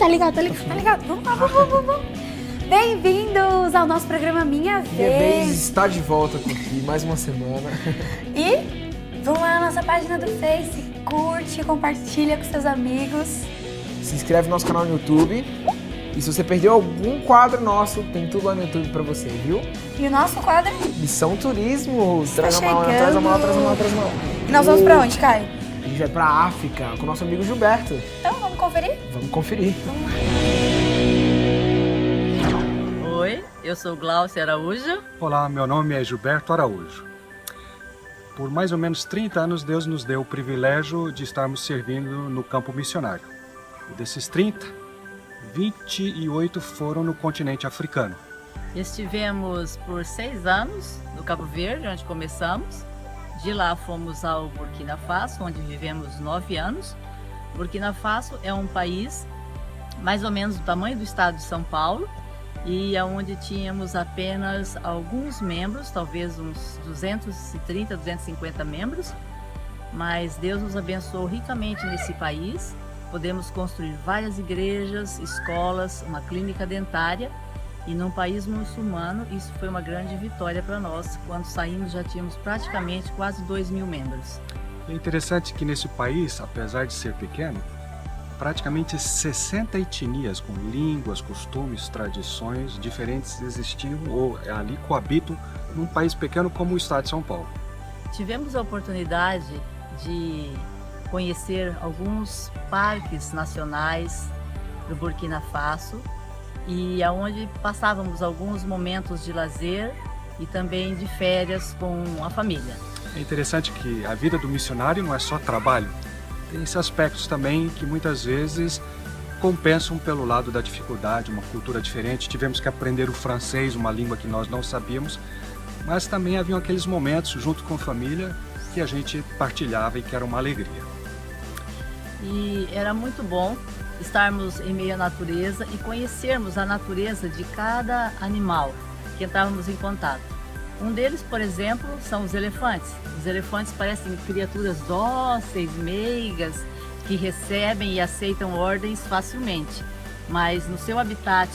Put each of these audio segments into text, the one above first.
tá ligado, tá ligado, tá ligado. Vamos lá, vamos. Bem-vindos ao nosso programa Minha Vez. Minha Vez está de volta aqui, mais uma semana. E vão lá na nossa página do Face, curte, compartilha com seus amigos. Se inscreve no nosso canal no YouTube. E se você perdeu algum quadro nosso, tem tudo lá no YouTube pra você, viu? E o nosso quadro? Missão Turismo. Traz a chegando. mala, traz a mala, traz a mala, traz a mala. E nós vamos pra onde, Caio? A gente vai pra África com o nosso amigo Gilberto. Então, vamos conferir? Vamos conferir. Vamos lá. Oi, eu sou Glaucia Araújo. Olá, meu nome é Gilberto Araújo. Por mais ou menos 30 anos, Deus nos deu o privilégio de estarmos servindo no campo missionário. E desses 30, 28 foram no continente africano. Estivemos por 6 anos no Cabo Verde, onde começamos. De lá fomos ao Burkina Faso, onde vivemos 9 anos. Burkina Faso é um país mais ou menos do tamanho do estado de São Paulo e onde tínhamos apenas alguns membros, talvez uns 230, 250 membros. Mas Deus nos abençoou ricamente nesse país. Podemos construir várias igrejas, escolas, uma clínica dentária. E num país muçulmano, isso foi uma grande vitória para nós. Quando saímos, já tínhamos praticamente quase 2.000 membros. É interessante que nesse país, apesar de ser pequeno, praticamente 60 etnias com línguas, costumes, tradições diferentes existiam ou ali coabitam num país pequeno como o estado de São Paulo. Tivemos a oportunidade de conhecer alguns parques nacionais do Burkina Faso e aonde passávamos alguns momentos de lazer e também de férias com a família. É interessante que a vida do missionário não é só trabalho, tem esses aspectos também que muitas vezes compensam pelo lado da dificuldade, uma cultura diferente. Tivemos que aprender o francês, uma língua que nós não sabíamos, mas também haviam aqueles momentos junto com a família que a gente partilhava e que era uma alegria. E era muito bom estarmos em meio à natureza e conhecermos a natureza de cada animal que entrávamos em contato. Um deles, por exemplo, são os elefantes. Os elefantes parecem criaturas dóceis, meigas, que recebem e aceitam ordens facilmente. Mas no seu habitat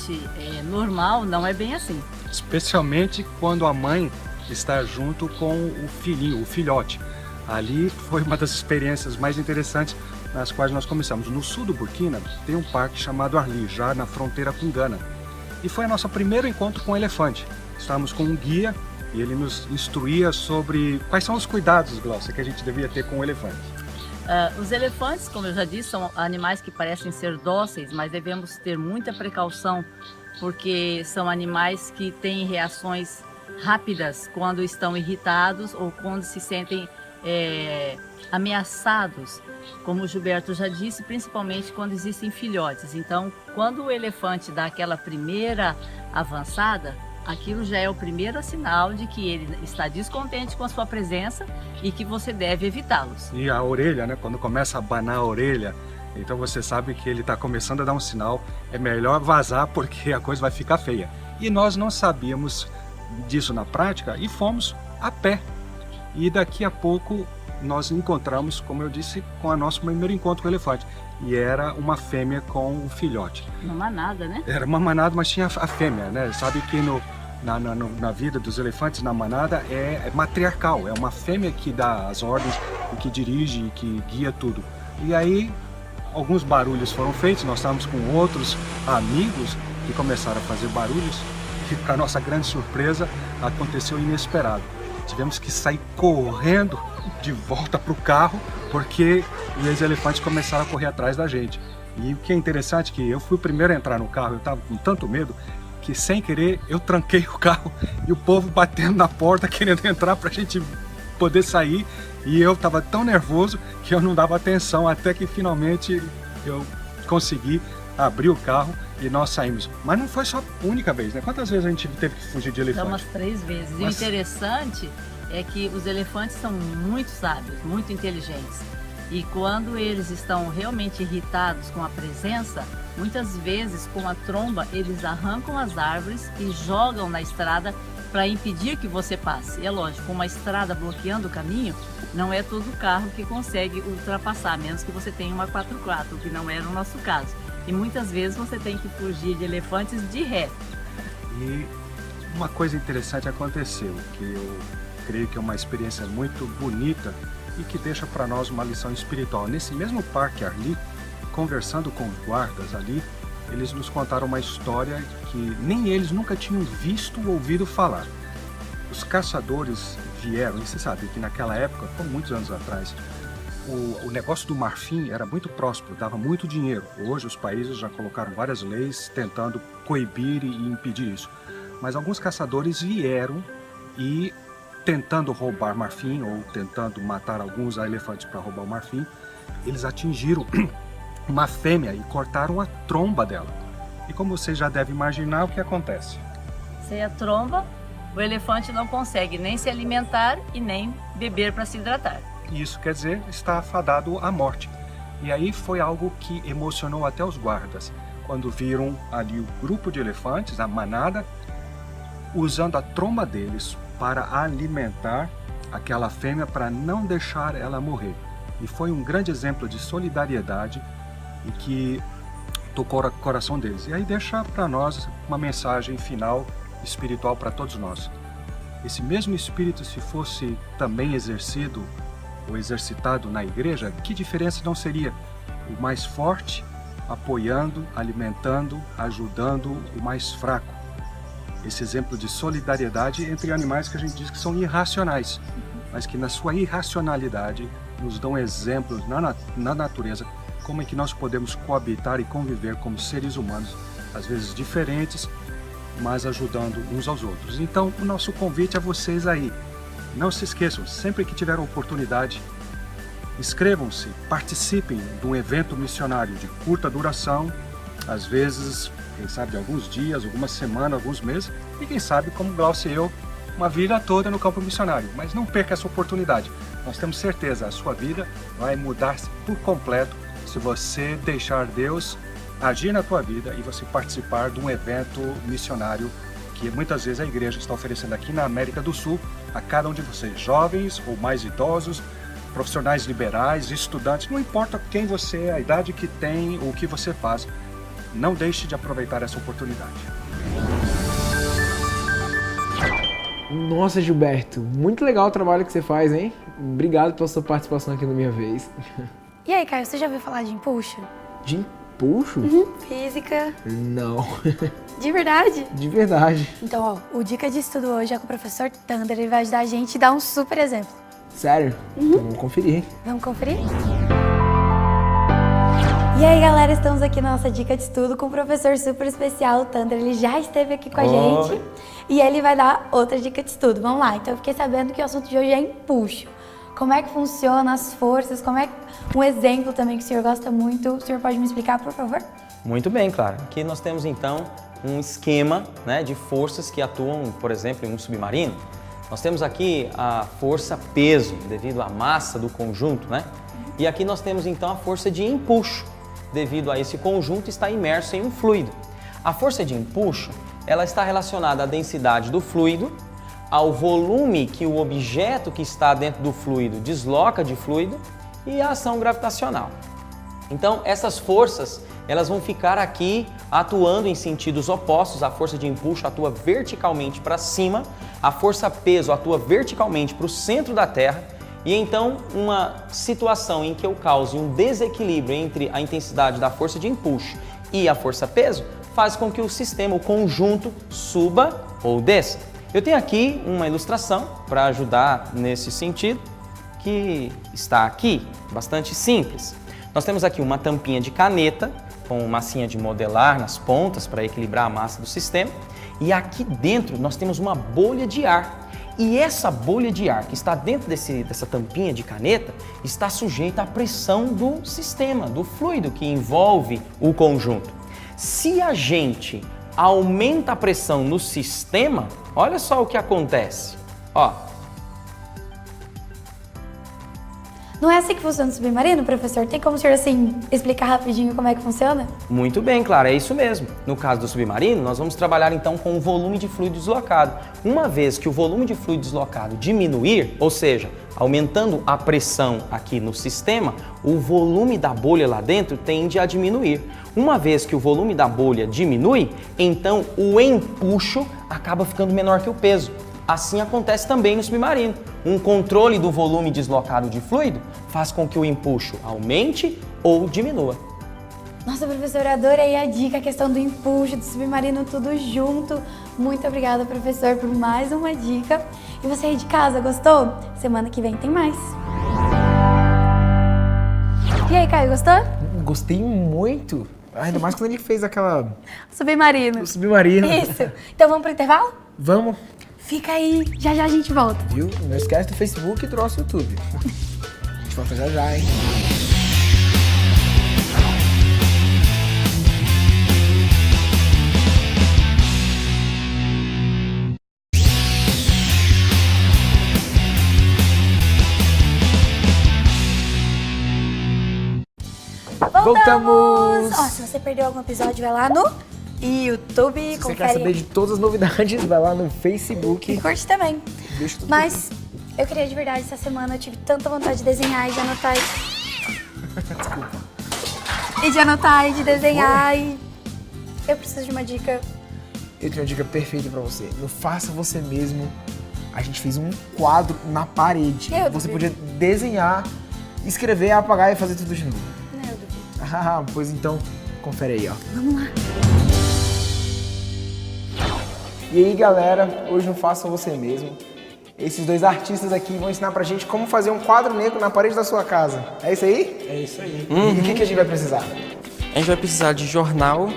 normal não é bem assim. Especialmente quando a mãe está junto com o filhinho, o filhote. Ali foi uma das experiências mais interessantes nas quais nós começamos. No sul do Burkina tem um parque chamado Arli, já na fronteira com Gana. E foi o nosso primeiro encontro com o elefante. Estávamos com um guia e ele nos instruía sobre quais são os cuidados, Glaucia, que a gente devia ter com o elefante. Os elefantes, como eu já disse, são animais que parecem ser dóceis, mas devemos ter muita precaução porque são animais que têm reações rápidas quando estão irritados ou quando se sentem ameaçados, como o Gilberto já disse, principalmente quando existem filhotes. Então, quando o elefante dá aquela primeira avançada, aquilo já é o primeiro sinal de que ele está descontente com a sua presença e que você deve evitá-los. E a orelha, né? Quando começa a abanar a orelha, então você sabe que ele está começando a dar um sinal, é melhor vazar porque a coisa vai ficar feia. E nós não sabíamos disso na prática e fomos a pé. E daqui a pouco nós encontramos, como eu disse, com o nosso primeiro encontro com o elefante. E era uma fêmea com um filhote. Uma manada, né? Era uma manada, mas tinha a fêmea, né? Sabe que na vida dos elefantes, na manada, é matriarcal. É uma fêmea que dá as ordens, e que dirige, e que guia tudo. E aí, alguns barulhos foram feitos. Nós estávamos com outros amigos que começaram a fazer barulhos. E, para nossa grande surpresa, aconteceu o inesperado. Tivemos que sair correndo de volta para o carro, porque os elefantes começaram a correr atrás da gente. E o que é interessante é que eu fui o primeiro a entrar no carro, eu estava com tanto medo, que sem querer eu tranquei o carro e o povo batendo na porta, querendo entrar para a gente poder sair. E eu estava tão nervoso que eu não dava atenção, até que finalmente eu consegui abrir o carro e nós saímos. Mas não foi só a única vez, né? Quantas vezes a gente teve que fugir de elefante? Umas 3 vezes. E o interessante é que os elefantes são muito sábios, muito inteligentes. E quando eles estão realmente irritados com a presença, muitas vezes com a tromba eles arrancam as árvores e jogam na estrada para impedir que você passe. E é lógico, uma estrada bloqueando o caminho, não é todo carro que consegue ultrapassar, a menos que você tenha uma 4x4, que não era o nosso caso. e muitas vezes você tem que fugir de elefantes de ré. E uma coisa interessante aconteceu, que eu creio que é uma experiência muito bonita e que deixa para nós uma lição espiritual. Nesse mesmo parque ali, conversando com os guardas ali, eles nos contaram uma história que nem eles nunca tinham visto ou ouvido falar. Os caçadores vieram, e você sabe que naquela época, por muitos anos atrás, o negócio do marfim era muito próspero, dava muito dinheiro. Hoje os países já colocaram várias leis tentando coibir e impedir isso. Mas alguns caçadores vieram e, tentando roubar marfim ou tentando matar alguns elefantes para roubar o marfim, eles atingiram uma fêmea e cortaram a tromba dela. E como você já deve imaginar, o que acontece? Sem a tromba, o elefante não consegue nem se alimentar e nem beber para se hidratar. Isso quer dizer, está afadado à morte. E aí foi algo que emocionou até os guardas, quando viram ali o grupo de elefantes, a manada, usando a tromba deles para alimentar aquela fêmea, para não deixar ela morrer. E foi um grande exemplo de solidariedade e que tocou o coração deles. E aí deixa para nós uma mensagem final espiritual para todos nós. Esse mesmo espírito, se fosse também exercido ou exercitado na igreja, que diferença não seria? O mais forte apoiando, alimentando, ajudando o mais fraco. Esse exemplo de solidariedade entre animais que a gente diz que são irracionais, mas que na sua irracionalidade nos dão exemplos na natureza, como é que nós podemos coabitar e conviver como seres humanos, às vezes diferentes, mas ajudando uns aos outros. Então, o nosso convite a vocês aí, não se esqueçam, sempre que tiver oportunidade, inscrevam-se, participem de um evento missionário de curta duração, às vezes, quem sabe, alguns dias, algumas semanas, alguns meses, e quem sabe, como Glaucio e eu, uma vida toda no campo missionário. Mas não perca essa oportunidade. Nós temos certeza, a sua vida vai mudar-se por completo se você deixar Deus agir na tua vida e você participar de um evento missionário que muitas vezes a igreja está oferecendo aqui na América do Sul a cada um de vocês, jovens ou mais idosos, profissionais liberais, estudantes, não importa quem você é, a idade que tem ou o que você faz, não deixe de aproveitar essa oportunidade. Nossa, Gilberto, muito legal o trabalho que você faz, hein? Obrigado pela sua participação aqui no Minha Vez. E aí, Caio, você já ouviu falar de empuxo? De empuxo? Física. Não. De verdade? De verdade. Então, ó, o Dica de Estudo hoje é com o professor Thunder. Ele vai ajudar a gente a dar um super exemplo. Sério? Então vamos conferir. Vamos conferir? E aí, galera, estamos aqui na nossa Dica de Estudo com o professor super especial, o Thunder. Ele já esteve aqui com a gente e ele vai dar outra dica de estudo. Vamos lá. Então, eu fiquei sabendo que o assunto de hoje é empuxo. Como é que funciona as forças, como é um exemplo também que o senhor gosta muito. O senhor pode me explicar, por favor? Muito bem, claro. Aqui nós temos então um esquema, né, de forças que atuam, por exemplo, em um submarino. Nós temos aqui a força peso, devido à massa do conjunto, né? E aqui nós temos então a força de empuxo, devido a esse conjunto estar imerso em um fluido. A força de empuxo, ela está relacionada à densidade do fluido, ao volume que o objeto que está dentro do fluido desloca de fluido e à ação gravitacional. Então, essas forças, elas vão ficar aqui atuando em sentidos opostos. A força de empuxo atua verticalmente para cima, a força peso atua verticalmente para o centro da Terra, e então uma situação em que eu cause um desequilíbrio entre a intensidade da força de empuxo e a força peso faz com que o sistema, o conjunto, suba ou desça. Eu tenho aqui uma ilustração para ajudar nesse sentido, que está aqui, bastante simples. Nós temos aqui uma tampinha de caneta, com massinha de modelar nas pontas para equilibrar a massa do sistema. E aqui dentro nós temos uma bolha de ar. E essa bolha de ar que está dentro dessa tampinha de caneta está sujeita à pressão do sistema, do fluido que envolve o conjunto. Se a gente aumenta a pressão no sistema, olha só o que acontece. Ó. Não é assim que funciona o submarino, professor? Tem como o senhor, assim, explicar rapidinho como é que funciona? Muito bem, Clara, é isso mesmo. No caso do submarino, nós vamos trabalhar então com o volume de fluido deslocado. Uma vez que o volume de fluido deslocado diminuir, ou seja, aumentando a pressão aqui no sistema, o volume da bolha lá dentro tende a diminuir. Uma vez que o volume da bolha diminui, então o empuxo acaba ficando menor que o peso. Assim acontece também no submarino. Um controle do volume deslocado de fluido faz com que o empuxo aumente ou diminua. Nossa, professora, adorei a dica, a questão do empuxo, do submarino, tudo junto. Muito obrigada, professor, por mais uma dica. E você aí de casa, gostou? Semana que vem tem mais. E aí, Caio, gostou? Gostei muito. Ainda mais quando ele fez aquela... Submarino. O submarino. Isso. Então vamos pro intervalo? Vamos. Fica aí, já já a gente volta. Viu? Não esquece do Facebook e do nosso YouTube. A gente volta já já, hein? Voltamos! Ó, se você perdeu algum episódio, vai lá no YouTube, Se você confere. quer saber de todas as novidades, vai lá no E Facebook. curte também. Deixa tudo Mas eu queria de verdade, essa semana eu tive tanta vontade de desenhar e de anotar. Desculpa. E de anotar e de desenhar e eu preciso de uma dica. Eu tenho uma dica perfeita pra você. No Faça Você Mesmo, a gente fez um quadro na parede. Eu Você duvido. podia desenhar, escrever, apagar e fazer tudo de novo. Não, eu duvido. Ah, pois então, confere aí, ó. Vamos lá. E aí, galera, hoje no Faça Você Mesmo, esses dois artistas aqui vão ensinar pra gente como fazer um quadro negro na parede da sua casa. É isso aí? É isso aí. E o que a gente vai precisar? A gente vai precisar de jornal,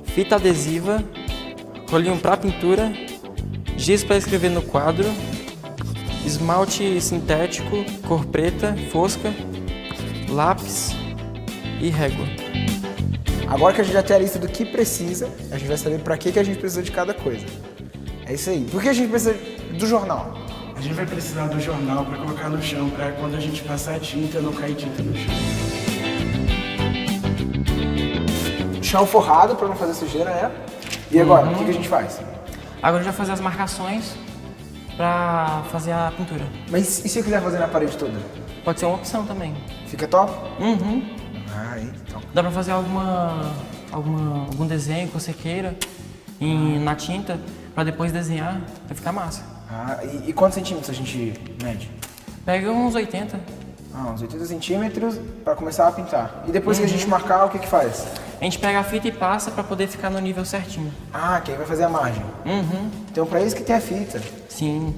fita adesiva, rolinho para pintura, giz para escrever no quadro, esmalte sintético, cor preta, fosca, lápis e régua. Agora que a gente já tem a lista do que precisa, a gente vai saber pra que a gente precisa de cada coisa. É isso aí. Por que a gente precisa do jornal? A gente vai precisar do jornal para colocar no chão, para quando a gente passar a tinta, não cair tinta no chão. Chão forrado pra não fazer sujeira, né? E agora, o que a gente faz? Agora a gente vai fazer as marcações para fazer a pintura. Mas e se eu quiser fazer na parede toda? Pode ser uma opção também. Fica top? Uhum. Ah, então. Dá para fazer algum desenho que você queira na tinta para depois desenhar, vai ficar massa. Ah, e quantos centímetros a gente mede? Pega uns 80. Ah, uns 80 centímetros pra começar a pintar. E depois que a gente marcar, o que faz? A gente pega a fita e passa para poder ficar no nível certinho. Ah, que aí vai fazer a margem. Uhum. Então pra isso que tem a fita. Sim.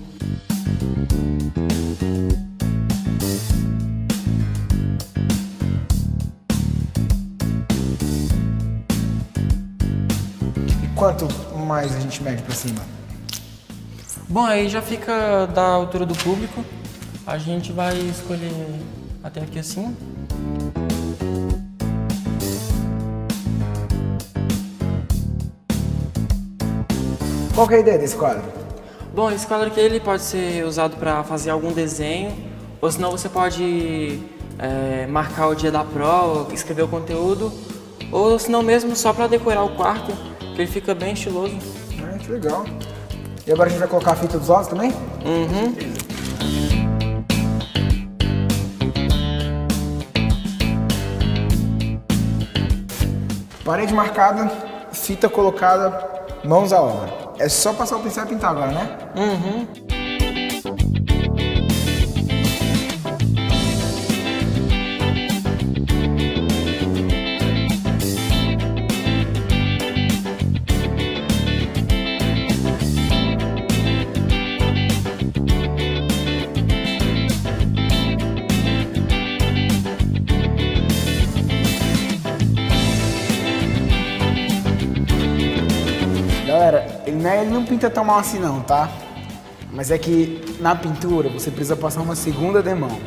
E quanto mais a gente mede pra cima? Bom, aí já fica da altura do público. A gente vai escolher até aqui assim. Qual que é a ideia desse quadro? Bom, esse quadro aqui ele pode ser usado para fazer algum desenho, ou senão você pode marcar o dia da prova, escrever o conteúdo, ou senão mesmo só para decorar o quarto, que ele fica bem estiloso. Ah, que legal. E agora a gente vai colocar a fita dos lados também? Uhum. Parede marcada, fita colocada, mãos à obra. É só passar o pincel e pintar agora, né? Uhum. Galera, ele não pinta tão mal assim não, tá? Mas é que na pintura você precisa passar uma segunda demão.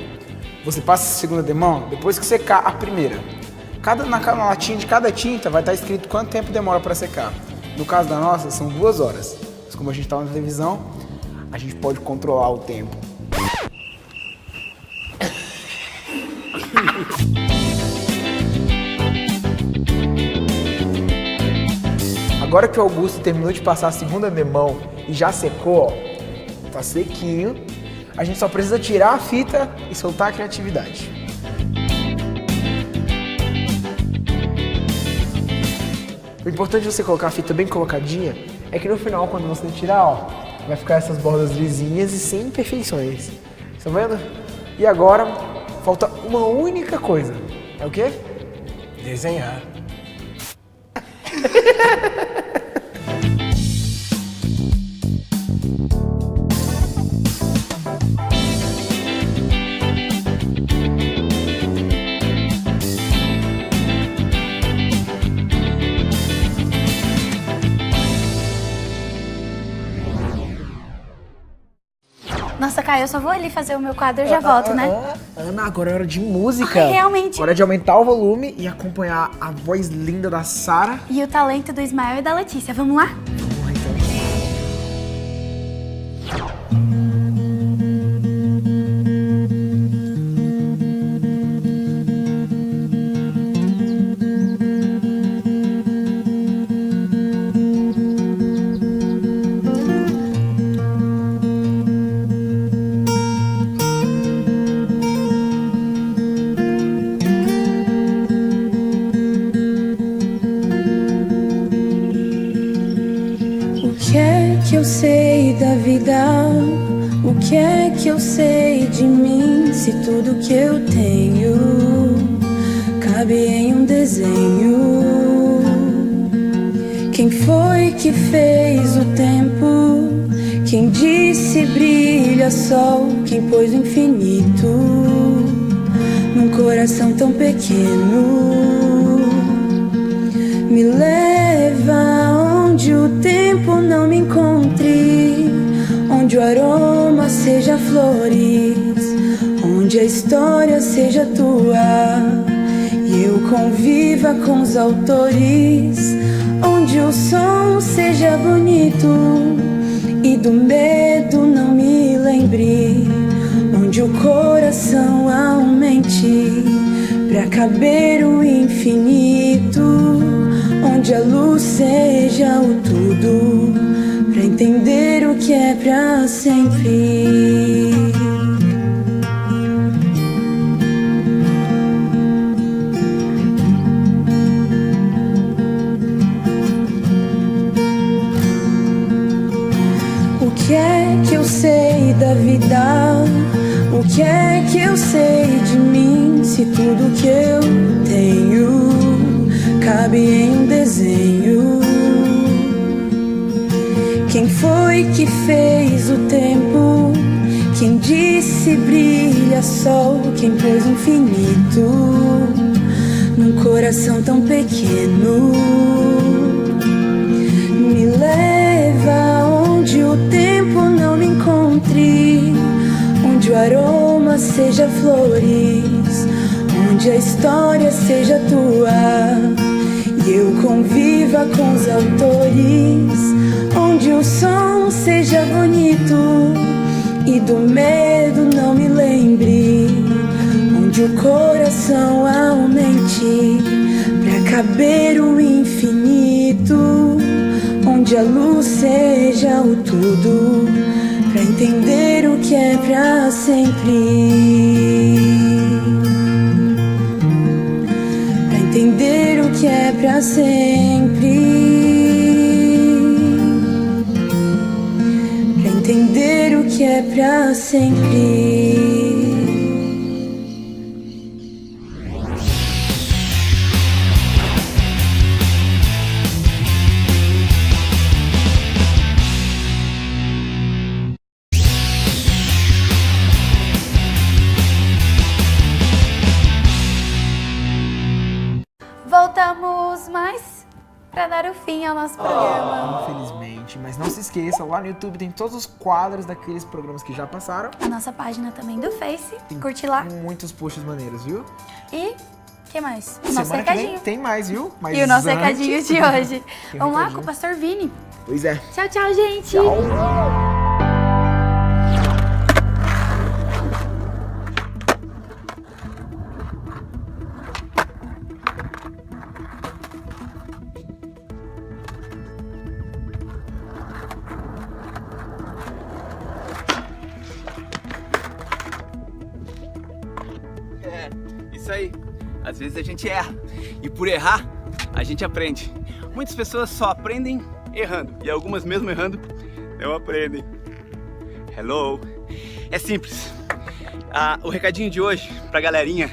Você passa essa segunda demão depois que secar a primeira. Na latinha de cada tinta vai estar escrito quanto tempo demora para secar. No caso da nossa, são 2 horas. Mas como a gente está na televisão, a gente pode controlar o tempo. Agora que o Augusto terminou de passar a segunda demão e já secou, ó, tá sequinho, a gente só precisa tirar a fita e soltar a criatividade. O importante de você colocar a fita bem colocadinha é que no final, quando você tirar, ó, vai ficar essas bordas lisinhas e sem imperfeições. Tá vendo? E agora, falta uma única coisa. É o quê? Desenhar. Nossa, Caio, eu só vou ali fazer o meu quadro e já volto, né? Ana, agora é hora de música. Ai, realmente. Hora de aumentar o volume e acompanhar a voz linda da Sara. E o talento do Ismael e da Letícia. Vamos lá? Vamos lá, então. O que é que eu sei da vida? O que é que eu sei de mim? Se tudo que eu tenho cabe em um desenho. Quem foi que fez o tempo? Quem disse brilha sol? Quem pôs o infinito num coração tão pequeno? Me leva onde o tempo não me encontre, onde o aroma seja flores, onde a história seja tua e eu conviva com os autores, onde o som seja bonito e do medo não me lembre, onde o coração aumente pra caber o infinito, onde a luz seja o tudo, pra entender o que é pra sempre. O que é que eu sei da vida? O que é que eu sei de mim? Se tudo que eu tenho cabe em um desenho. Quem foi que fez o tempo? Quem disse brilha sol? Quem pôs o infinito num coração tão pequeno? Me leva onde o tempo não me encontre, onde o aroma seja flores, onde a história seja tua e eu conviva com os autores, onde o som seja bonito e do medo não me lembre, onde o coração aumente pra caber o infinito, onde a luz seja o tudo, pra entender o que é pra sempre. Pra entender o que é pra sempre. Pra entender o que é pra sempre. Voltamos mais pra dar o fim ao nosso programa. Infelizmente, mas não se esqueça, lá no YouTube tem todos os quadros daqueles programas que já passaram. A nossa página também do Face. Curte lá. Muitos posts maneiros, viu? E o que mais? O nosso Semana que vem recadinho. tem mais, viu? Mas E o nosso antes- recadinho de hoje. Tem Vamos lá recadinho. com o Pastor Vini. Pois é. Tchau, tchau, gente. Tchau. isso aí. Às vezes a gente erra. E por errar, a gente aprende. Muitas pessoas só aprendem errando. E algumas mesmo errando, não aprendem. Hello! É simples. O recadinho de hoje pra galerinha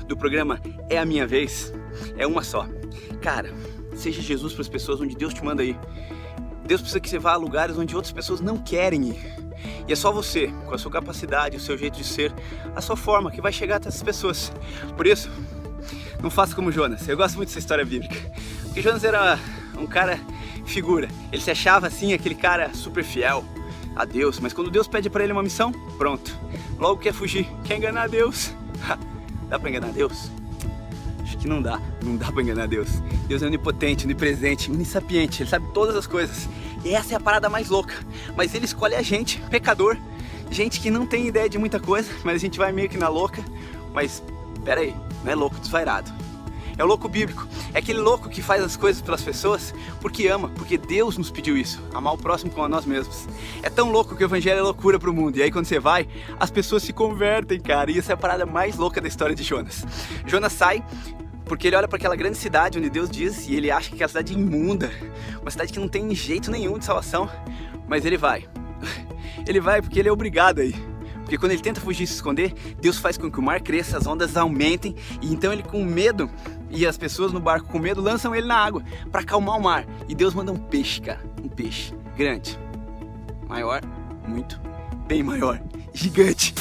do programa É a Minha Vez é uma só. Cara, seja Jesus pras pessoas onde Deus te manda ir. Deus precisa que você vá a lugares onde outras pessoas não querem ir. E é só você, com a sua capacidade, o seu jeito de ser, a sua forma, que vai chegar até essas pessoas. Por isso, não faça como Jonas. Eu gosto muito dessa história bíblica. Porque Jonas era um cara figura. Ele se achava assim, aquele cara super fiel a Deus. Mas quando Deus pede pra ele uma missão, pronto. Logo quer fugir, quer enganar Deus. Dá pra enganar Deus? Acho que não dá pra enganar Deus. Deus é onipotente, onipresente, onissapiente, Ele sabe todas as coisas. E essa é a parada mais louca. Mas Ele escolhe a gente, pecador, gente que não tem ideia de muita coisa, mas a gente vai meio que na louca. Mas, pera aí, não é louco desvairado. É o louco bíblico. É aquele louco que faz as coisas pelas pessoas porque ama, porque Deus nos pediu isso. Amar o próximo como a nós mesmos. É tão louco que o evangelho é loucura pro mundo. E aí quando você vai, as pessoas se convertem, cara. E essa é a parada mais louca da história de Jonas. Jonas sai porque ele olha para aquela grande cidade onde Deus diz, e ele acha que aquela cidade é imunda, uma cidade que não tem jeito nenhum de salvação, mas ele vai. Ele vai porque ele é obrigado a ir. Porque quando ele tenta fugir e se esconder, Deus faz com que o mar cresça, as ondas aumentem, e então ele com medo, e as pessoas no barco com medo, lançam ele na água para acalmar o mar. E Deus manda um peixe, cara, um peixe grande, maior, muito, bem maior, gigante.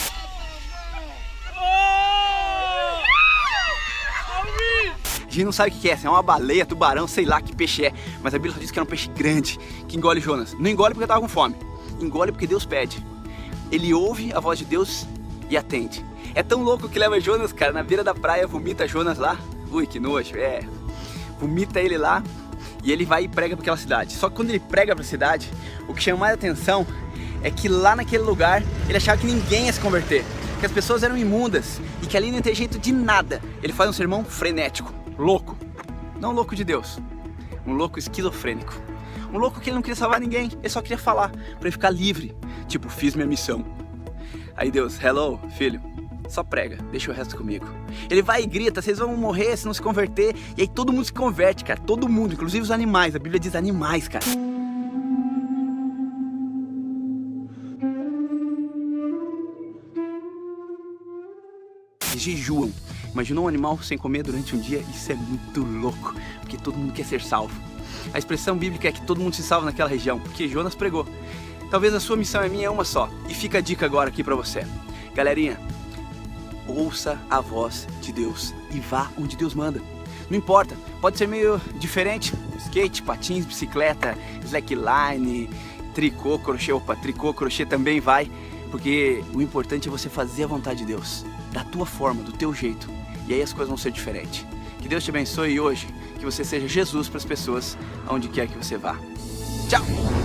A gente não sabe o que é, se é uma baleia, tubarão, sei lá que peixe é. Mas a Bíblia só diz que era um peixe grande, que engole Jonas. Não engole porque estava com fome, engole porque Deus pede. Ele ouve a voz de Deus e atende. É tão louco que leva Jonas, cara, na beira da praia, vomita Jonas lá. Ui, que nojo, vomita ele lá e ele vai e prega para aquela cidade. Só que quando ele prega para a cidade, o que chama mais atenção é que lá naquele lugar, ele achava que ninguém ia se converter. Que as pessoas eram imundas e que ali não tem jeito de nada. Ele faz um sermão frenético. Louco, não louco de Deus, um louco esquizofrênico, um louco que ele não queria salvar ninguém, ele só queria falar, pra ele ficar livre, tipo, fiz minha missão. Aí Deus, hello, filho, só prega, deixa o resto comigo. Ele vai e grita, vocês vão morrer se não se converter, e aí todo mundo se converte, cara, todo mundo, inclusive os animais, a Bíblia diz animais, cara. Jejuam. Imaginou um animal sem comer durante um dia? Isso é muito louco, porque todo mundo quer ser salvo. A expressão bíblica é que todo mundo se salva naquela região, porque Jonas pregou. Talvez a sua missão e a minha é uma só. E fica a dica agora aqui pra você. Galerinha, ouça a voz de Deus e vá onde Deus manda. Não importa, pode ser meio diferente. Skate, patins, bicicleta, slackline, tricô, crochê. Opa, tricô, crochê também vai. Porque o importante é você fazer a vontade de Deus, da tua forma, do teu jeito. E aí as coisas vão ser diferentes. Que Deus te abençoe hoje, que você seja Jesus para as pessoas, aonde quer que você vá. Tchau!